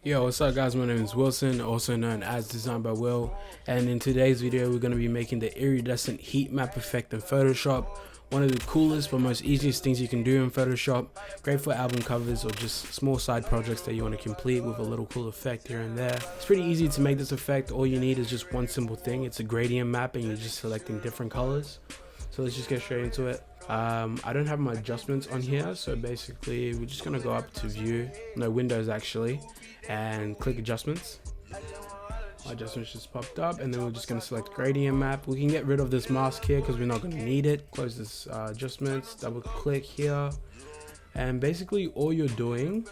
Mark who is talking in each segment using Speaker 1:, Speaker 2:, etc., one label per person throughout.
Speaker 1: Yo, what's up guys, my name is Wilson, also known as Designed by Will, and in today's video we're going to be making the iridescent heat map effect in Photoshop. One of the coolest but most easiest things you can do in Photoshop. Great for album covers or just small side projects that you want to complete with a little cool effect here and there. It's pretty easy to make this effect. All you need is just one simple thing. It's a gradient map and you're just selecting different colors. So let's just get straight into it. I don't have my adjustments on here, so basically we're just gonna go up to Windows actually, and click adjustments. My adjustments just popped up, and then we're just gonna select gradient map. We can get rid of this mask here because we're not gonna need it. Close this adjustments, double click here, and basically all you're doing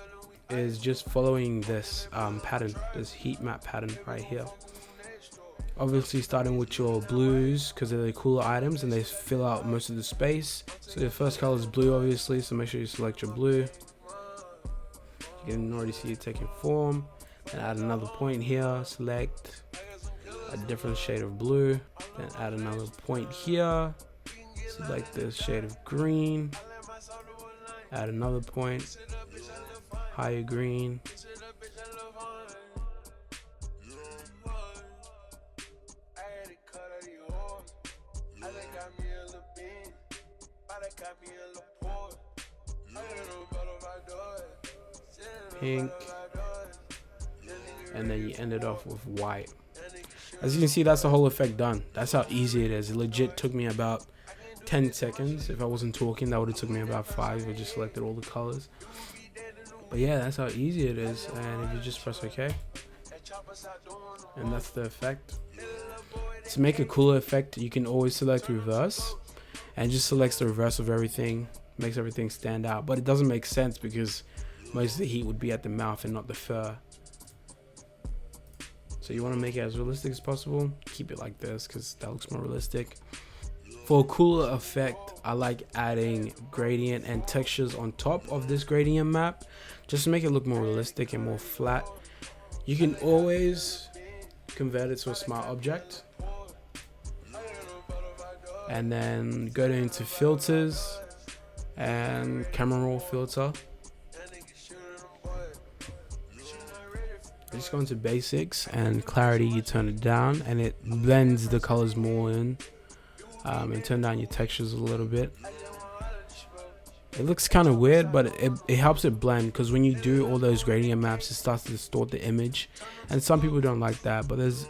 Speaker 1: is just following this pattern, this heat map pattern right here. Obviously starting with your blues because they're the cooler items and they fill out most of the space. So the first color is blue obviously, so make sure you select your blue. You can already see it taking form. And add another point here, select a different shade of blue, then add another point here, select this shade of green, add another point, higher green, pink, and then you end it off with white. As you can see, that's the whole effect done. That's how easy it is. It legit took me about 10 seconds. If I wasn't talking, that would have took me about 5. I just selected all the colors. But yeah, that's how easy it is. And if you just press OK, and that's the effect. To make a cooler effect, you can always select reverse, and just selects the reverse of everything, makes everything stand out. But it doesn't make sense because most of the heat would be at the mouth and not the fur. So you want to make it as realistic as possible. Keep it like this because that looks more realistic. For a cooler effect, I like adding gradient and textures on top of this gradient map just to make it look more realistic and more flat. You can always convert it to a smart object and then go into filters and camera raw filter. Just go into basics and clarity, you turn it down and it blends the colors more in, and turn down your textures a little bit. It looks kind of weird, but it helps it blend, because when you do all those gradient maps it starts to distort the image, and some people don't like that, but there's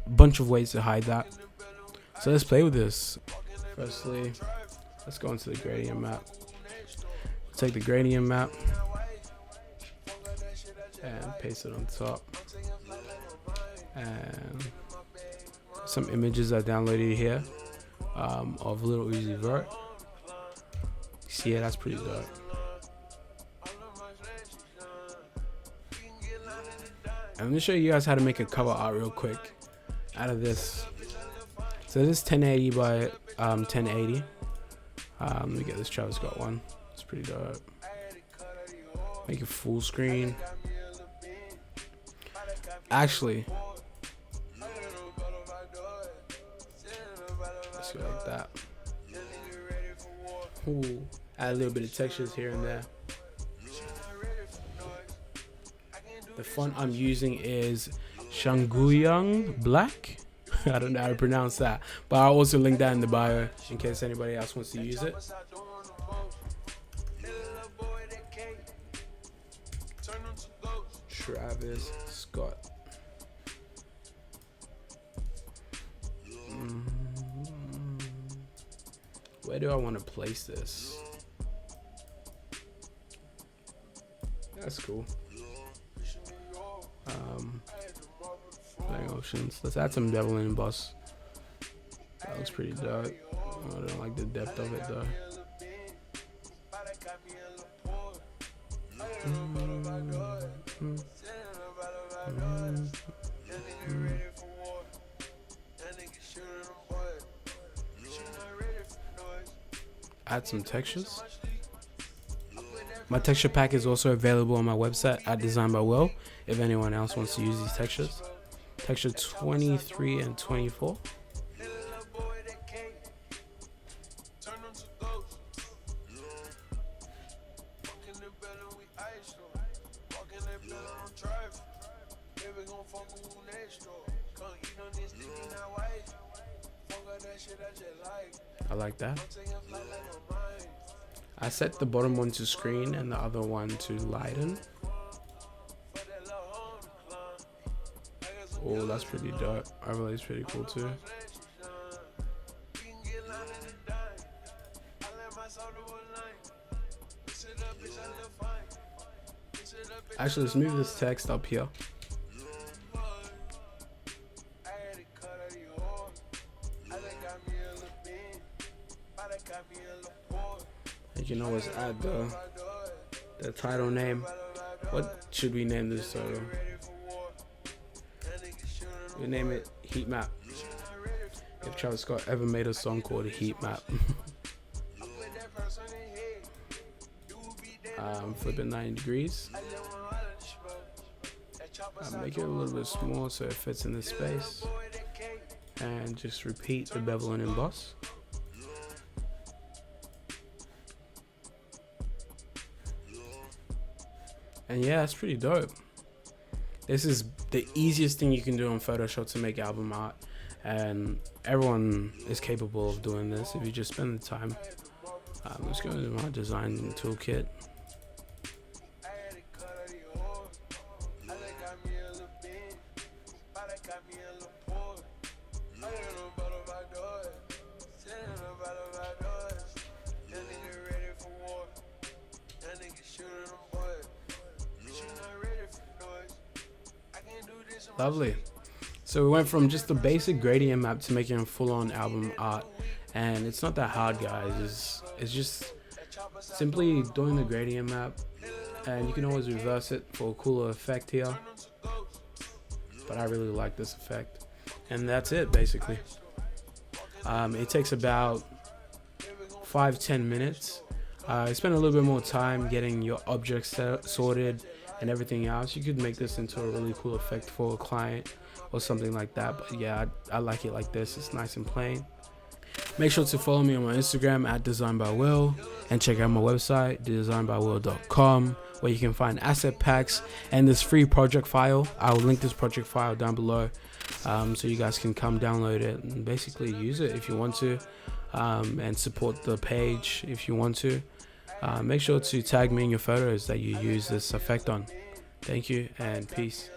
Speaker 1: a bunch of ways to hide that. So let's play with this. Firstly, let's go into the gradient map. Take the gradient map and paste it on top, and some images I downloaded here of Little Uzi Vert. See, yeah, that's pretty dope. And let me show you guys how to make a cover art real quick out of this. So this is 1080 by 1080. Let me get this Travis Scott one. It's pretty dope. Make it full screen. Actually, let's go like that. Ooh, add a little bit of textures here and there. The font I'm using is Shanguyang Black. I don't know how to pronounce that, but I'll also link that in the bio in case anybody else wants to use it. Travis Scott. Where do I want to place this? That's cool. Playing options. Let's add some bevel and emboss. That looks pretty dope. I don't like the depth of it though. Add some textures. My texture pack is also available on my website at Designed by Will if anyone else wants to use these textures. Texture 23 and 24. I like that. I set the bottom one to screen and the other one to lighten. Oh, that's pretty dope. Overlay is pretty cool too. Actually, let's move this text up here. And you know, let's add the title name. What should we name this title? We name it Heat Map. If Travis Scott ever made a song called Heat Map. Flip it 90 degrees. Make it a little bit smaller so it fits in the space. And just repeat the bevel and emboss. And yeah, it's pretty dope. This is the easiest thing you can do on Photoshop to make album art, and everyone is capable of doing this if you just spend the time. Let's go into my design toolkit. Lovely. So we went from just the basic gradient map to making a full-on album art, and it's not that hard, guys. It's just simply doing the gradient map, and you can always reverse it for a cooler effect here, but I really like this effect. And that's it, basically. It takes about 5-10 minutes. Spend a little bit more time getting your objects sorted and everything else. You could make this into a really cool effect for a client or something like that, but yeah, I like it like this. It's nice and plain. Make sure to follow me on my Instagram at designbywill, and check out my website designbywill.com, where you can find asset packs and this free project file. I will link this project file down below, so you guys can come download it and basically use it if you want to, and support the page if you want to. Make sure to tag me in your photos that you use this effect on. Thank you and peace.